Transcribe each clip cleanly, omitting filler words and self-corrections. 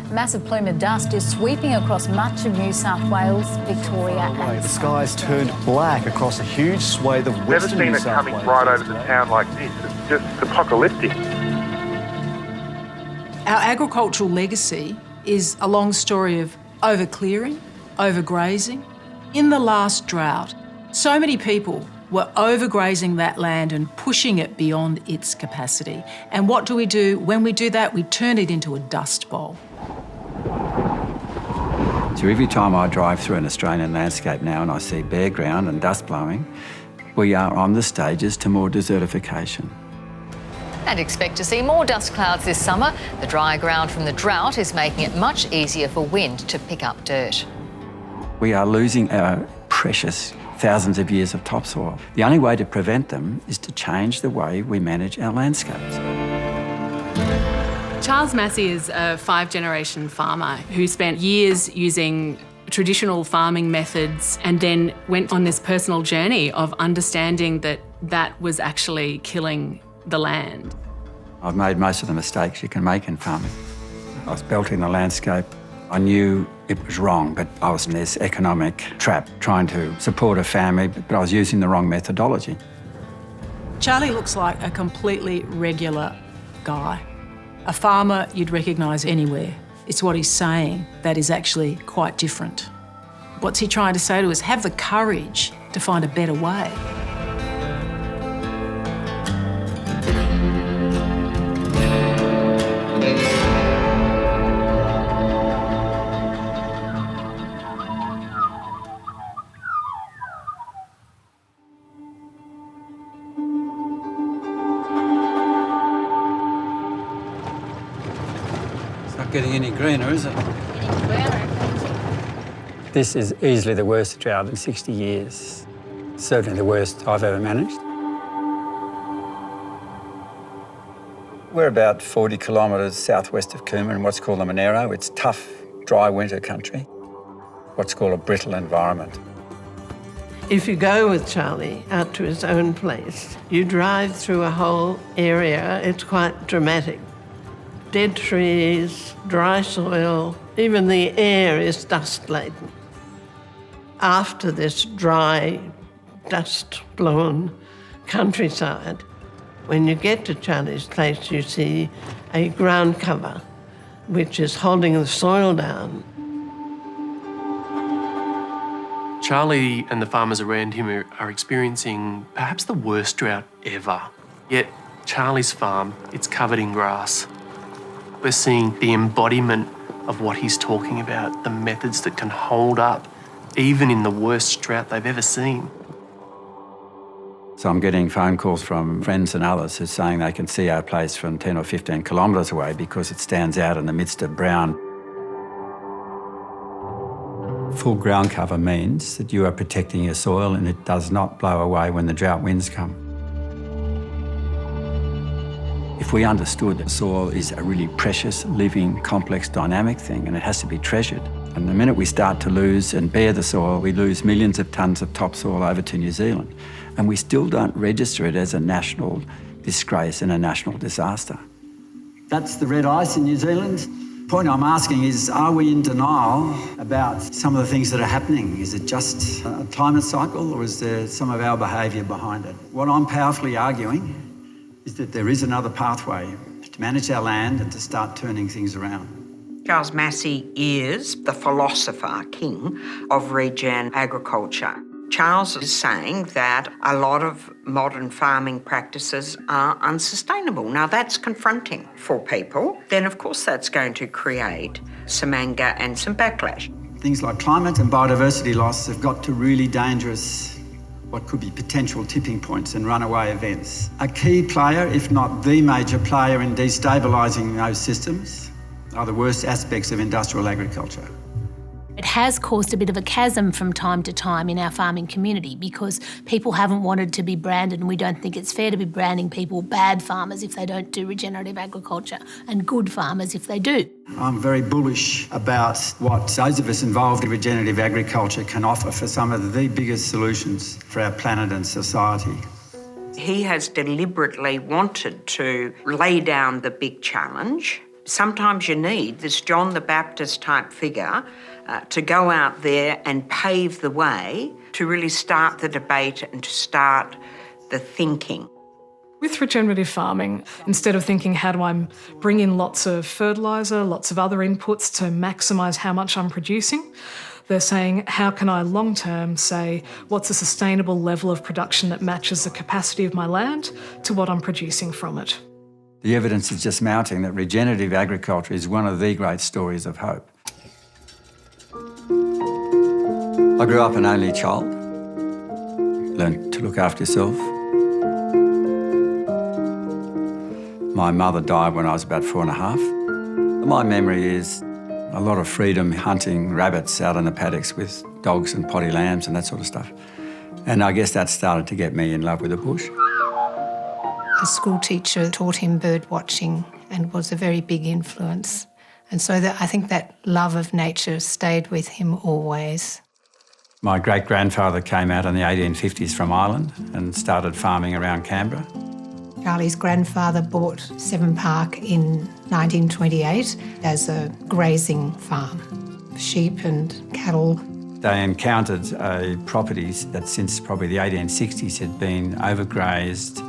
A massive plume of dust is sweeping across much of New South Wales, Victoria and the sky's turned black across a huge swathe of western New South Wales. Never seen it coming right over the town like this. It's just apocalyptic. Our agricultural legacy is a long story of overclearing, overgrazing. In the last drought, so many people were overgrazing that land and pushing it beyond its capacity. And what do? When we do that, we turn it into a dust bowl. So every time I drive through an Australian landscape now and I see bare ground and dust blowing, we are on the stages to more desertification. And expect to see more dust clouds this summer. The dry ground from the drought is making it much easier for wind to pick up dirt. We are losing our precious thousands of years of topsoil. The only way to prevent them is to change the way we manage our landscapes. Charles Massy is a 5-generation farmer who spent years using traditional farming methods and then went on this personal journey of understanding that that was actually killing the land. I've made most of the mistakes you can make in farming. I was belting the landscape. I knew it was wrong, but I was in this economic trap trying to support a family, but I was using the wrong methodology. Charlie looks like a completely regular guy. A farmer you'd recognise anywhere. It's what he's saying that is actually quite different. What's he trying to say to us? Have the courage to find a better way. Not getting any greener, is it? This is easily the worst drought in 60 years. Certainly the worst I've ever managed. We're about 40 kilometres southwest of Cooma in what's called the Monero. It's tough, dry winter country, what's called a brittle environment. If you go with Charlie out to his own place, you drive through a whole area, it's quite dramatic. Dead trees, dry soil, even the air is dust-laden. After this dry, dust-blown countryside, when you get to Charlie's place, you see a ground cover which is holding the soil down. Charlie and the farmers around him are experiencing perhaps the worst drought ever. Yet Charlie's farm, it's covered in grass. We're seeing the embodiment of what he's talking about, the methods that can hold up even in the worst drought they've ever seen. So I'm getting phone calls from friends and others who are saying they can see our place from 10 or 15 kilometres away because it stands out in the midst of brown. Full ground cover means that you are protecting your soil and it does not blow away when the drought winds come. If we understood that soil is a really precious, living, complex, dynamic thing and it has to be treasured, and the minute we start to lose and bare the soil, we lose millions of tonnes of topsoil over to New Zealand. And we still don't register it as a national disgrace and a national disaster. That's the red ice in New Zealand. The point I'm asking is, are we in denial about some of the things that are happening? Is it just a climate cycle or is there some of our behaviour behind it? What I'm powerfully arguing is that there is another pathway to manage our land and to start turning things around. Charles Massy is the philosopher king of regen agriculture. Charles is saying that a lot of modern farming practices are unsustainable. Now that's confronting for people. Then of course that's going to create some anger and some backlash. Things like climate and biodiversity loss have got to really dangerous, what could be potential tipping points and runaway events. A key player, if not the major player in destabilising those systems, are the worst aspects of industrial agriculture. It has caused a bit of a chasm from time to time in our farming community because people haven't wanted to be branded, and we don't think it's fair to be branding people bad farmers if they don't do regenerative agriculture and good farmers if they do. I'm very bullish about what those of us involved in regenerative agriculture can offer for some of the biggest solutions for our planet and society. He has deliberately wanted to lay down the big challenge Sometimes you need this John the Baptist type figure to go out there and pave the way to really start the debate and to start the thinking. With regenerative farming, instead of thinking how do I bring in lots of fertiliser, lots of other inputs to maximise how much I'm producing, they're saying how can I long term say what's a sustainable level of production that matches the capacity of my land to what I'm producing from it. The evidence is just mounting that regenerative agriculture is one of the great stories of hope. I grew up an only child, learned to look after yourself. My mother died when I was about 4.5. My memory is a lot of freedom hunting rabbits out in the paddocks with dogs and potty lambs and that sort of stuff. And I guess that started to get me in love with the bush. A school teacher taught him bird watching and was a very big influence. And so I think that love of nature stayed with him always. My great-grandfather came out in the 1850s from Ireland and started farming around Canberra. Charlie's grandfather bought Seven Park in 1928 as a grazing farm, sheep and cattle. They encountered properties that since probably the 1860s had been overgrazed.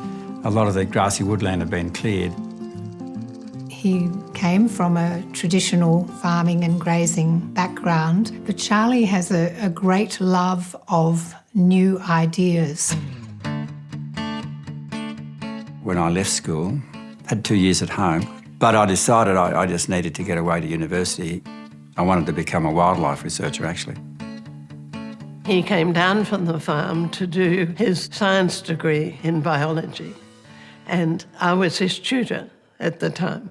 A lot of the grassy woodland had been cleared. He came from a traditional farming and grazing background, but Charlie has a great love of new ideas. When I left school, had 2 years at home, but I decided I just needed to get away to university. I wanted to become a wildlife researcher, actually. He came down from the farm to do his science degree in biology, and I was his tutor at the time.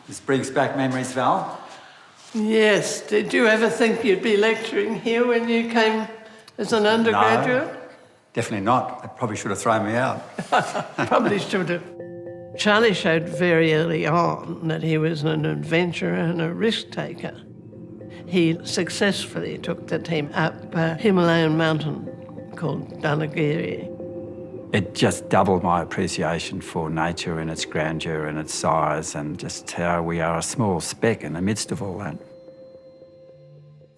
This brings back memories, Val. Yes. Did you ever think you'd be lecturing here when you came as an undergraduate? No, definitely not. They probably should have thrown me out. Probably should have. Charlie showed very early on that he was an adventurer and a risk taker. He successfully took the team up a Himalayan mountain called Dhanagiri. It just doubled my appreciation for nature and its grandeur and its size and just how we are a small speck in the midst of all that.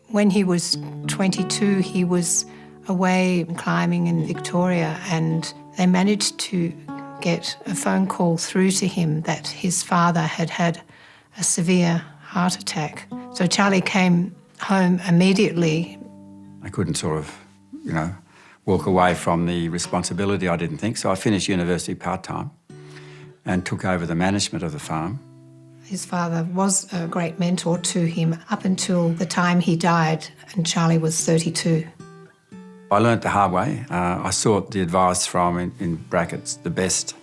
When he was 22, he was away climbing in Victoria and they managed to get a phone call through to him that his father had had a severe heart attack. So Charlie came home immediately. I couldn't sort of, walk away from the responsibility, I didn't think. So I finished university part-time and took over the management of the farm. His father was a great mentor to him up until the time he died, and Charlie was 32. I learnt the hard way. I sought the advice from, in brackets, the best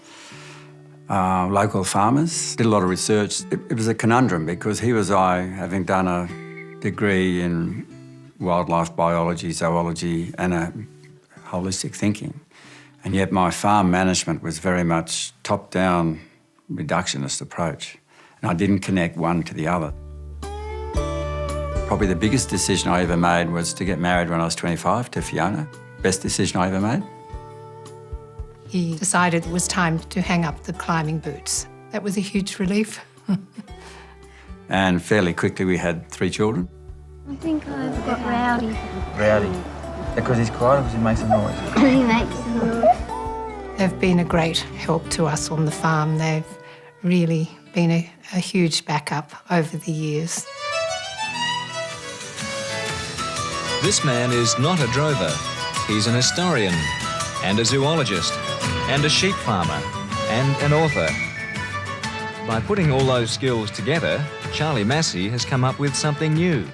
local farmers. Did a lot of research. It was a conundrum because here was I, having done a degree in wildlife biology, zoology and a holistic thinking. And yet my farm management was very much top-down reductionist approach. And I didn't connect one to the other. Probably the biggest decision I ever made was to get married when I was 25 to Fiona. Best decision I ever made. He decided it was time to hang up the climbing boots. That was a huge relief. And fairly quickly we had 3 children. I think I've got Rowdy. Rowdy. Because he's quiet or because he makes a noise? He makes a noise. They've been a great help to us on the farm. They've really been a huge backup over the years. This man is not a drover. He's an historian and a zoologist and a sheep farmer and an author. By putting all those skills together, Charlie Massy has come up with something new.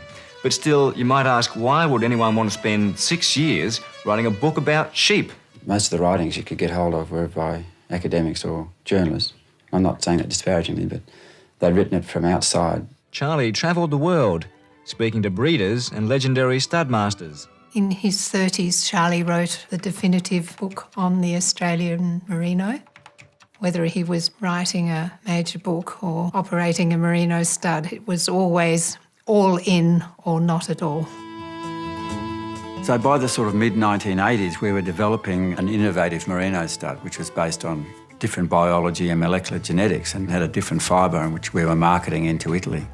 But still, you might ask, why would anyone want to spend 6 years writing a book about sheep? Most of the writings you could get hold of were by academics or journalists. I'm not saying that disparagingly, but they'd written it from outside. Charlie travelled the world, speaking to breeders and legendary stud masters. In his 30s, Charlie wrote the definitive book on the Australian merino. Whether he was writing a major book or operating a merino stud, it was always all in or not at all. So by the sort of mid-1980s, we were developing an innovative merino stud, which was based on different biology and molecular genetics and had a different fibre which we were marketing into Italy.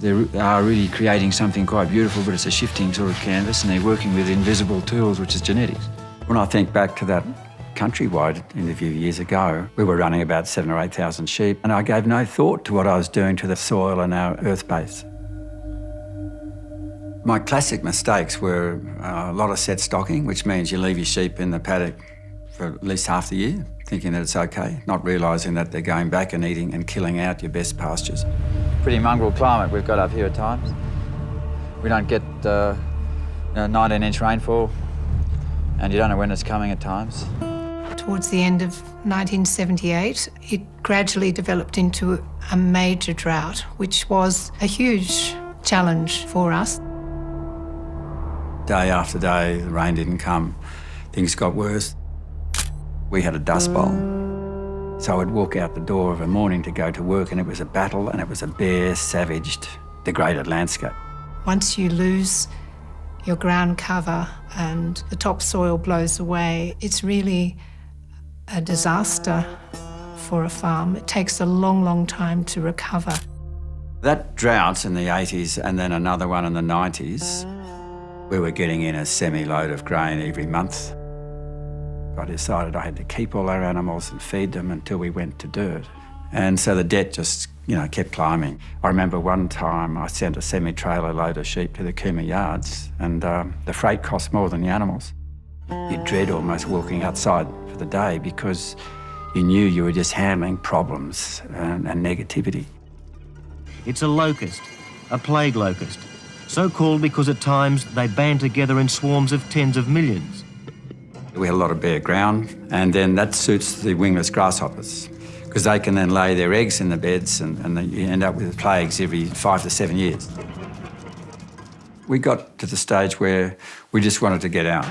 They are really creating something quite beautiful, but it's a shifting sort of canvas, and they're working with invisible tools, which is genetics. When I think back to that Countrywide interview years ago, we were running about 7,000 or 8,000 sheep, and I gave no thought to what I was doing to the soil and our earth base. My classic mistakes were a lot of set stocking, which means you leave your sheep in the paddock for at least half the year, thinking that it's okay, not realising that they're going back and eating and killing out your best pastures. Pretty mongrel climate we've got up here at times. We don't get 19-inch rainfall, and you don't know when it's coming at times. Towards the end of 1978, it gradually developed into a major drought, which was a huge challenge for us. Day after day, the rain didn't come. Things got worse. We had a dust bowl. So I'd walk out the door of a morning to go to work, and it was a battle, and it was a bare, savaged, degraded landscape. Once you lose your ground cover and the topsoil blows away, it's really a disaster for a farm. It takes a long, long time to recover. That drought in the 80s and then another one in the 90s, we were getting in a semi-load of grain every month. I decided I had to keep all our animals and feed them until we went to dirt. And so the debt just, kept climbing. I remember one time I sent a semi-trailer load of sheep to the Cooma yards, and the freight cost more than the animals. You dread almost walking outside for the day because you knew you were just handling problems and negativity. It's a locust, a plague locust, so called because at times they band together in swarms of tens of millions. We had a lot of bare ground, and then that suits the wingless grasshoppers because they can then lay their eggs in the beds, and you end up with plagues every 5 to 7 years. We got to the stage where we just wanted to get out.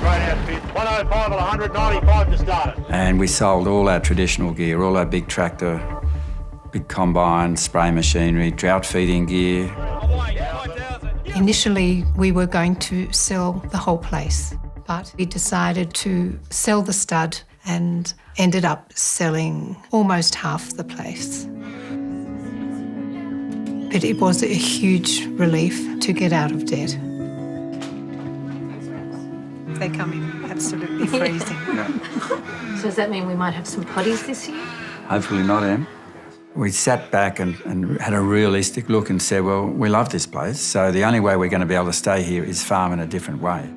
Great outfit, 105 and 195 to start it. And we sold all our traditional gear, all our big tractor, big combine, spray machinery, drought feeding gear. Initially, we were going to sell the whole place, but we decided to sell the stud and ended up selling almost half the place. But it was a huge relief to get out of debt. They come in absolutely freezing. So does that mean we might have some potties this year? Hopefully not, Em. We sat back and had a realistic look and said, well, we love this place, so the only way we're going to be able to stay here is farm in a different way.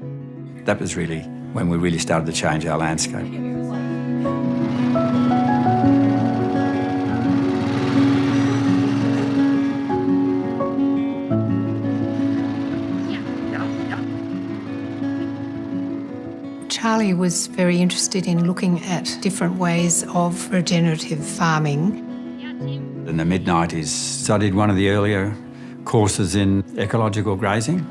That was really when we really started to change our landscape. Charlie was very interested in looking at different ways of regenerative farming. In the mid-90s, I did one of the earlier courses in ecological grazing.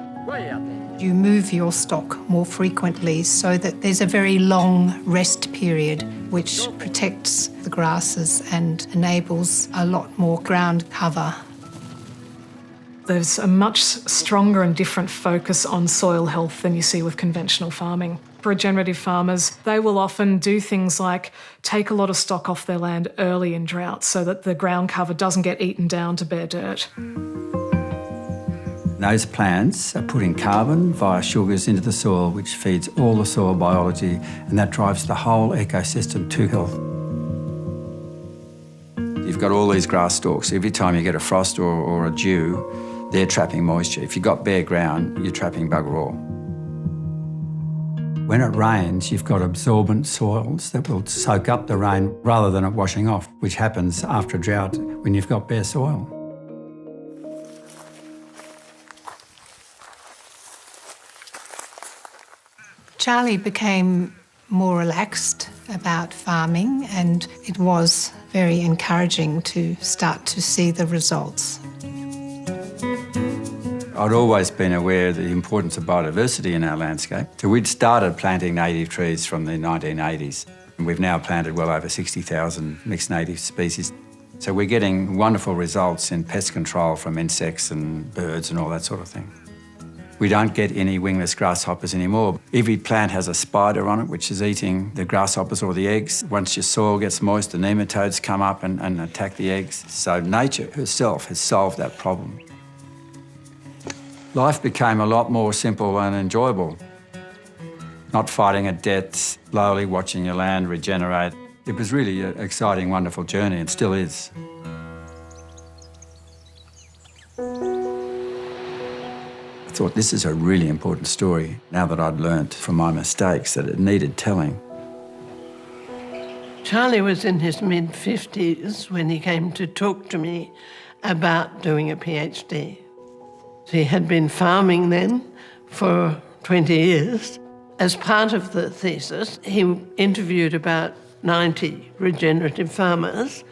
You move your stock more frequently so that there's a very long rest period which protects the grasses and enables a lot more ground cover. There's a much stronger and different focus on soil health than you see with conventional farming. Regenerative farmers, they will often do things like take a lot of stock off their land early in drought so that the ground cover doesn't get eaten down to bare dirt. Those plants are putting carbon via sugars into the soil, which feeds all the soil biology, and that drives the whole ecosystem to health. You've got all these grass stalks. Every time you get a frost or a dew, they're trapping moisture. If you've got bare ground, you're trapping bugger all. When it rains, you've got absorbent soils that will soak up the rain rather than it washing off, which happens after a drought when you've got bare soil. Charlie became more relaxed about farming, and it was very encouraging to start to see the results. I'd always been aware of the importance of biodiversity in our landscape. So we'd started planting native trees from the 1980s, and we've now planted well over 60,000 mixed native species. So we're getting wonderful results in pest control from insects and birds and all that sort of thing. We don't get any wingless grasshoppers anymore. Every plant has a spider on it which is eating the grasshoppers or the eggs. Once your soil gets moist, the nematodes come up and attack the eggs. So nature herself has solved that problem. Life became a lot more simple and enjoyable. Not fighting a death, slowly watching your land regenerate. It was really an exciting, wonderful journey, and still is. I thought this is a really important story, now that I'd learnt from my mistakes that it needed telling. Charlie was in his mid-50s when he came to talk to me about doing a PhD. He had been farming then for 20 years. As part of the thesis, he interviewed about 90 regenerative farmers.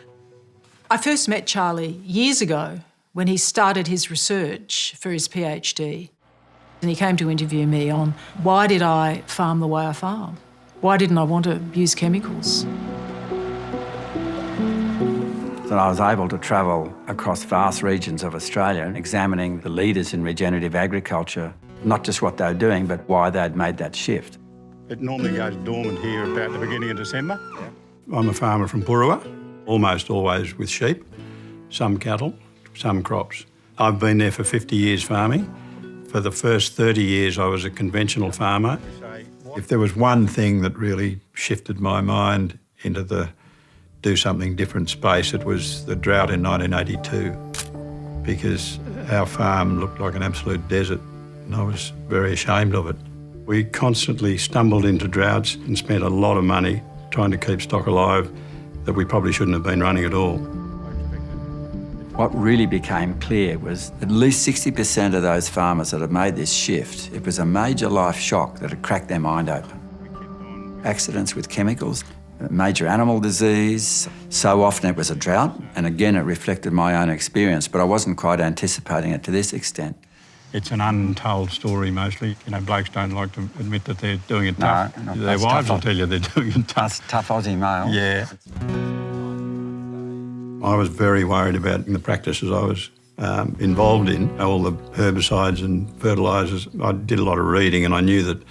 I first met Charlie years ago when he started his research for his PhD. And he came to interview me on why did I farm the way I farm? Why didn't I want to use chemicals? So I was able to travel across vast regions of Australia and examining the leaders in regenerative agriculture, not just what they were doing, but why they'd made that shift. It normally goes dormant here about the beginning of December. I'm a farmer from Burrawa, almost always with sheep, some cattle, some crops. I've been there for 50 years farming. For the first 30 years, I was a conventional farmer. If there was one thing that really shifted my mind into the do something different space, it was the drought in 1982, because our farm looked like an absolute desert and I was very ashamed of it. We constantly stumbled into droughts and spent a lot of money trying to keep stock alive that we probably shouldn't have been running at all. What really became clear was at least 60% of those farmers that had made this shift, it was a major life shock that had cracked their mind open. Accidents with chemicals, major animal disease. So often it was a drought, and again it reflected my own experience, but I wasn't quite anticipating it to this extent. It's an untold story mostly. You know, blokes don't like to admit that they're doing it tough. No, their wives will tell you they're doing it tough. Tough Aussie male. Yeah. I was very worried about the practices I was involved in, all the herbicides and fertilisers. I did a lot of reading and I knew that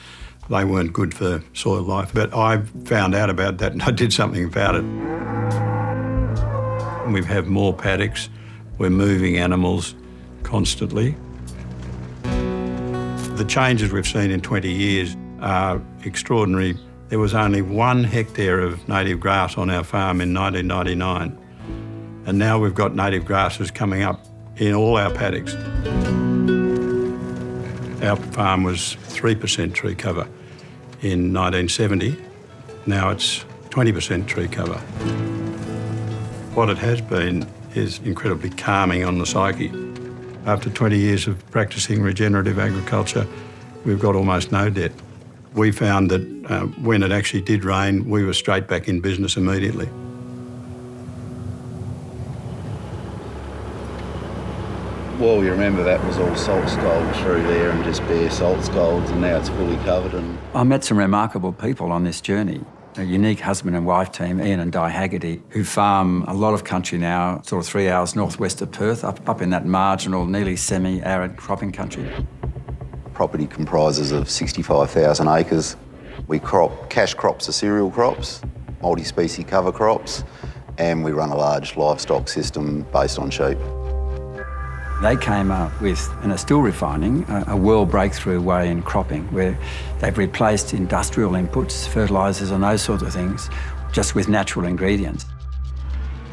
they weren't good for soil life. But I found out about that and I did something about it. We have more paddocks. We're moving animals constantly. The changes we've seen in 20 years are extraordinary. There was only 1 hectare of native grass on our farm in 1999. And now we've got native grasses coming up in all our paddocks. Our farm was 3% tree cover in 1970. Now it's 20% tree cover. What it has been is incredibly calming on the psyche. After 20 years of practising regenerative agriculture, we've got almost no debt. We found that when it actually did rain, we were straight back in business immediately. Well, you remember that was all salt scold through there and just bare salt scolds, and now it's fully covered. And I met some remarkable people on this journey. A unique husband and wife team, Ian and Di Haggerty, who farm a lot of country now, sort of 3 hours northwest of Perth, up in that marginal, nearly semi-arid cropping country. property comprises of 65,000 acres. We crop cash crops of cereal crops, multi-species cover crops, and we run a large livestock system based on sheep. They came up with, and are still refining, a world breakthrough way in cropping where they've replaced industrial inputs, fertilisers and those sorts of things, just with natural ingredients.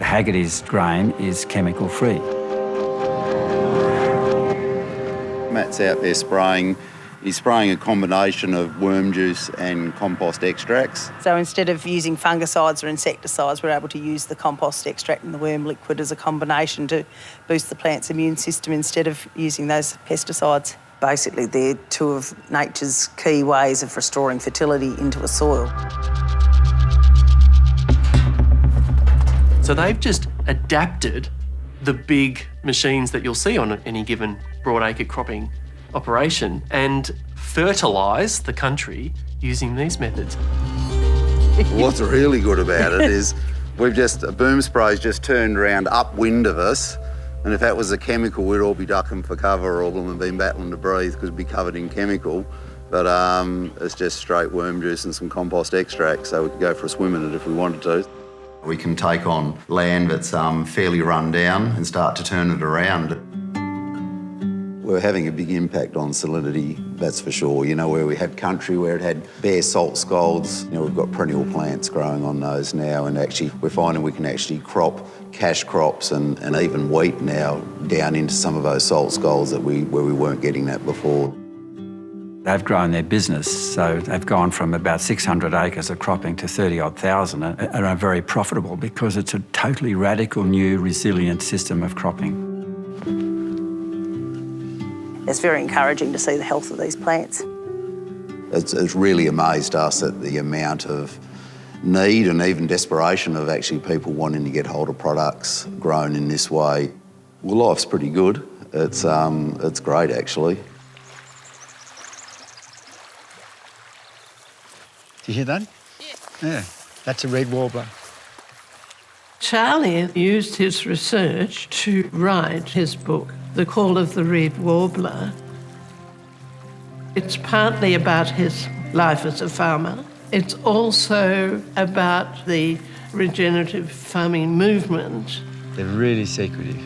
The Haggerty's grain is chemical-free. Matt's out there spraying. He's spraying a combination of worm juice and compost extracts. So instead of using fungicides or insecticides, we're able to use the compost extract and the worm liquid as a combination to boost the plant's immune system instead of using those pesticides. Basically, they're two of nature's key ways of restoring fertility into a soil. So they've just adapted the big machines that you'll see on any given broadacre cropping operation and fertilise the country using these methods. What's really good about it is a boom spray's just turned around upwind of us And if that was a chemical, we'd all be ducking for cover, all of them have been battling to breathe because we'd be covered in chemical. But it's just straight worm juice and some compost extract, so we could go for a swim in it if we wanted to. We can take on land that's fairly run down and start to turn it around. We're having a big impact on salinity, that's for sure. You know, where we had country where it had bare salt scalds, you know, we've got perennial plants growing on those now, and actually we're finding we can actually crop cash crops and even wheat now down into some of those salt scalds that where we weren't getting that before. They've grown their business, so they've gone from about 600 acres of cropping to 30-odd thousand and are very profitable because it's a totally radical new resilient system of cropping. It's very encouraging to see the health of these plants. It's really amazed us at the amount of need and even desperation of actually people wanting to get hold of products grown in this way. Well, life's pretty good. It's great, actually. Do you hear that? Yeah, that's a Reed Warbler. Charlie used his research to write his book, The Call of the Reed Warbler. It's partly about his life as a farmer. It's also about the regenerative farming movement. They're really secretive.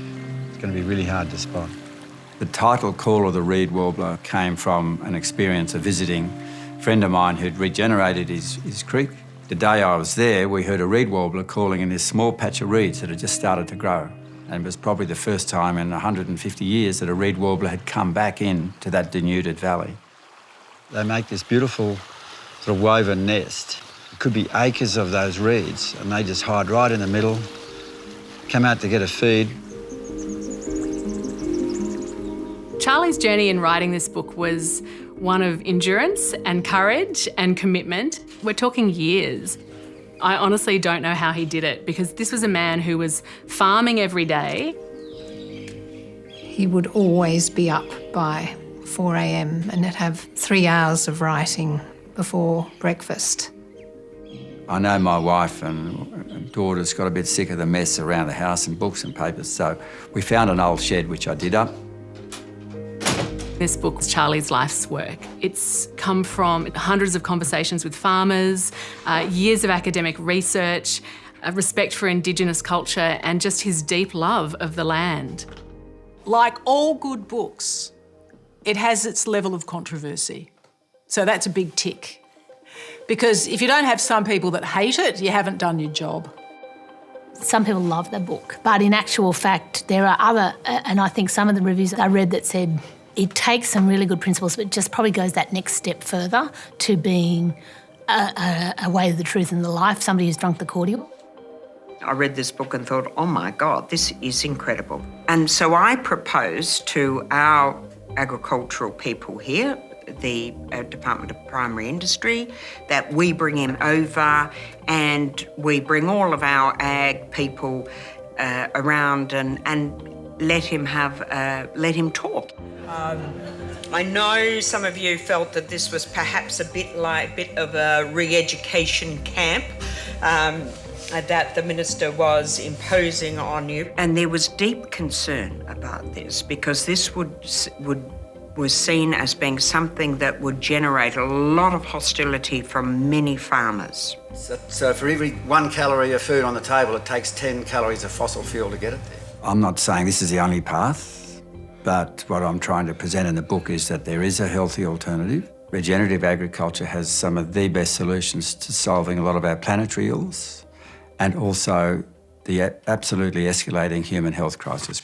It's going to be really hard to spot. The title Call of the Reed Warbler came from an experience of visiting a friend of mine who'd regenerated his creek. The day I was there, we heard a reed warbler calling in this small patch of reeds that had just started to grow. And it was probably the first time in 150 years that a reed warbler had come back into that denuded valley. They make this beautiful sort of woven nest. It could be acres of those reeds, and they just hide right in the middle, come out to get a feed. Charlie's journey in writing this book was one of endurance and courage and commitment. We're talking years. I honestly don't know how he did it, because this was a man who was farming every day. He would always be up by 4 a.m. and he'd have 3 hours of writing before breakfast. I know my wife and daughters got a bit sick of the mess around the house and books and papers, so we found an old shed which I did up. This book is Charlie's life's work. It's come from hundreds of conversations with farmers, years of academic research, a respect for Indigenous culture, and just his deep love of the land. Like all good books, it has its level of controversy. So that's a big tick. Because if you don't have some people that hate it, you haven't done your job. Some people love the book, but in actual fact, there are other, and I think some of the reviews I read that said it takes some really good principles, but just probably goes that next step further to being a way of the truth and the life, somebody who's drunk the cordial. I read this book and thought, oh my God, this is incredible. And so I proposed to our agricultural people here, the Department of Primary Industry, that we bring him over and we bring all of our ag people around and let him talk. I know some of you felt that this was perhaps a bit of a re-education camp that the minister was imposing on you, and there was deep concern about this because this was seen as being something that would generate a lot of hostility from many farmers. So for every 1 calorie of food on the table, it takes 10 calories of fossil fuel to get it there. I'm not saying this is the only path, but what I'm trying to present in the book is that there is a healthy alternative. Regenerative agriculture has some of the best solutions to solving a lot of our planetary ills and also the absolutely escalating human health crisis.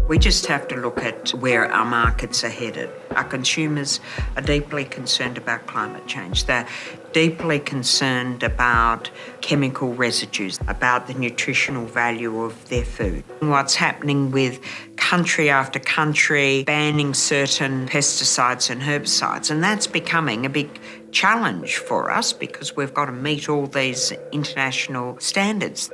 We just have to look at where our markets are headed. Our consumers are deeply concerned about climate change. They're deeply concerned about chemical residues, about the nutritional value of their food. What's happening with country after country banning certain pesticides and herbicides, and that's becoming a big challenge for us because we've got to meet all these international standards.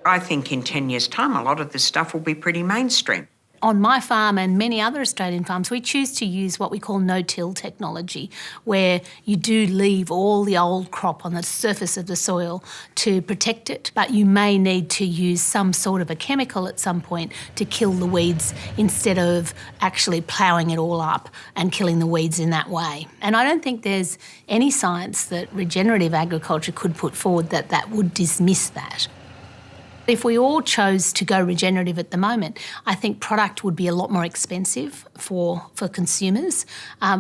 I think in 10 years' time, a lot of this stuff will be pretty mainstream. On my farm and many other Australian farms, we choose to use what we call no-till technology, where you do leave all the old crop on the surface of the soil to protect it, but you may need to use some sort of a chemical at some point to kill the weeds instead of actually ploughing it all up and killing the weeds in that way. And I don't think there's any science that regenerative agriculture could put forward that would dismiss that. If we all chose to go regenerative at the moment, I think product would be a lot more expensive for consumers.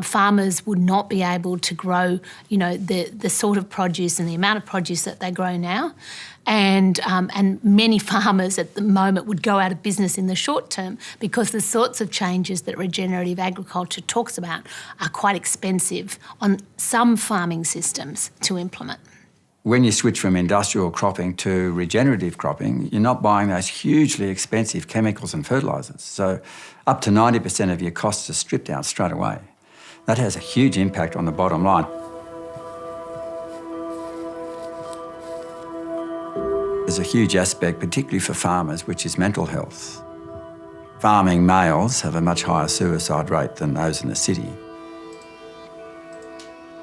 Farmers would not be able to grow, the sort of produce and the amount of produce that they grow now. And many farmers at the moment would go out of business in the short term because the sorts of changes that regenerative agriculture talks about are quite expensive on some farming systems to implement. When you switch from industrial cropping to regenerative cropping, you're not buying those hugely expensive chemicals and fertilisers. So up to 90% of your costs are stripped out straight away. That has a huge impact on the bottom line. There's a huge aspect, particularly for farmers, which is mental health. Farming males have a much higher suicide rate than those in the city.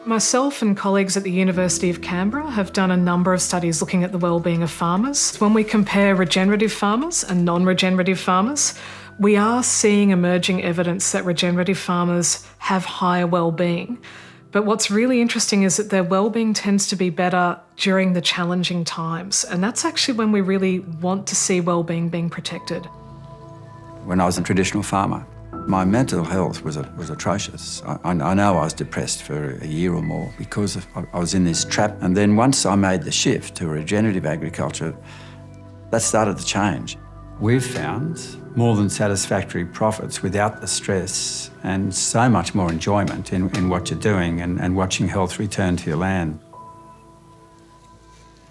Myself and colleagues at the University of Canberra have done a number of studies looking at the well-being of farmers. When we compare regenerative farmers and non-regenerative farmers, we are seeing emerging evidence that regenerative farmers have higher well-being. But what's really interesting is that their well-being tends to be better during the challenging times, and that's actually when we really want to see well-being being protected. When I was a traditional farmer, my mental health was atrocious. I know I was depressed for a year or more because I was in this trap. And then once I made the shift to regenerative agriculture, that started to change. We've found more than satisfactory profits without the stress and so much more enjoyment in what you're doing and watching health return to your land.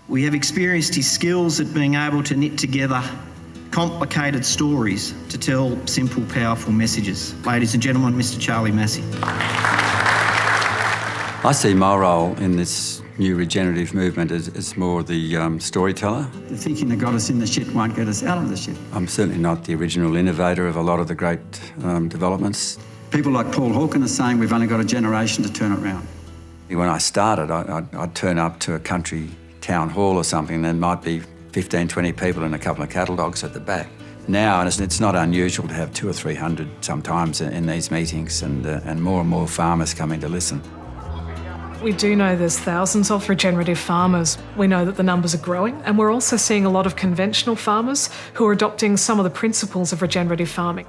We have experienced his skills at being able to knit together complicated stories to tell simple, powerful messages. Ladies and gentlemen, Mr. Charlie Massy. I see my role in this new regenerative movement as more the storyteller. The thinking that got us in the shit won't get us out of the shit. I'm certainly not the original innovator of a lot of the great developments. People like Paul Hawken are saying we've only got a generation to turn it around. When I started, I'd turn up to a country town hall or something, and there might be 15, 20 people and a couple of cattle dogs at the back. Now, and it's not unusual to have 200 or 300 sometimes in these meetings, and more farmers coming to listen. We do know there's thousands of regenerative farmers. We know that the numbers are growing, and we're also seeing a lot of conventional farmers who are adopting some of the principles of regenerative farming.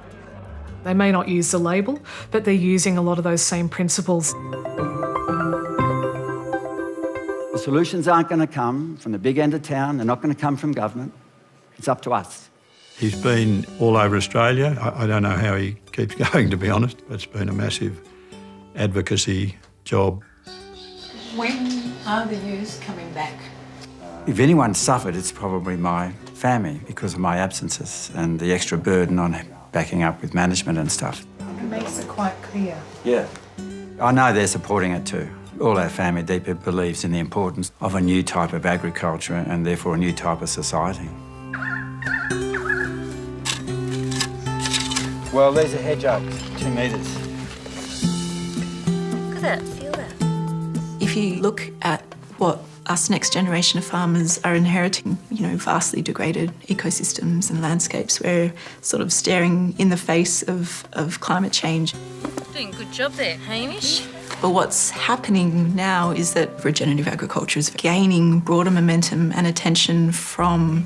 They may not use the label, but they're using a lot of those same principles. The solutions aren't going to come from the big end of town. They're not going to come from government. It's up to us. He's been all over Australia. I don't know how he keeps going, to be honest. It's been a massive advocacy job. When are the ewes coming back? If anyone suffered, it's probably my family because of my absences and the extra burden on backing up with management and stuff. It makes it quite clear. Yeah. I know they're supporting it too. All our family deeply believes in the importance of a new type of agriculture and therefore a new type of society. Well, there's a hedge up, 2 metres. Look at that, feel that. If you look at what us next generation of farmers are inheriting, vastly degraded ecosystems and landscapes, we're sort of staring in the face of climate change. Doing a good job there, Hamish. But what's happening now is that regenerative agriculture is gaining broader momentum and attention from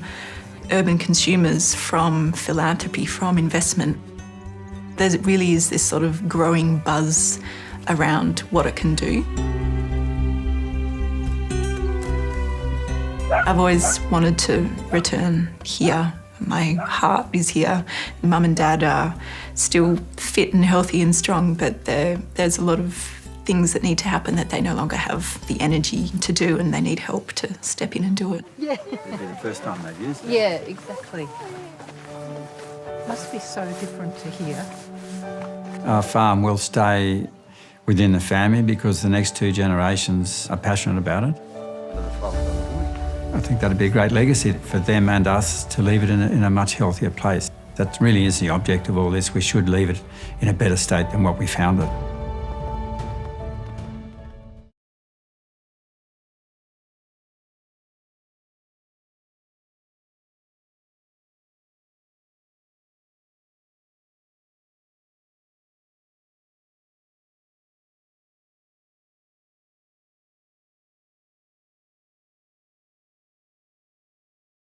urban consumers, from philanthropy, from investment. There really is this sort of growing buzz around what it can do. I've always wanted to return here. My heart is here. Mum and Dad are still fit and healthy and strong, but there's a lot of things that need to happen that they no longer have the energy to do, and they need help to step in and do it. Yeah. It'll be the first time they've used it. Yeah, exactly. Must be so different to here. Our farm will stay within the family because the next 2 generations are passionate about it. I think that'd be a great legacy for them and us to leave it in a much healthier place. That really is the object of all this. We should leave it in a better state than what we found it.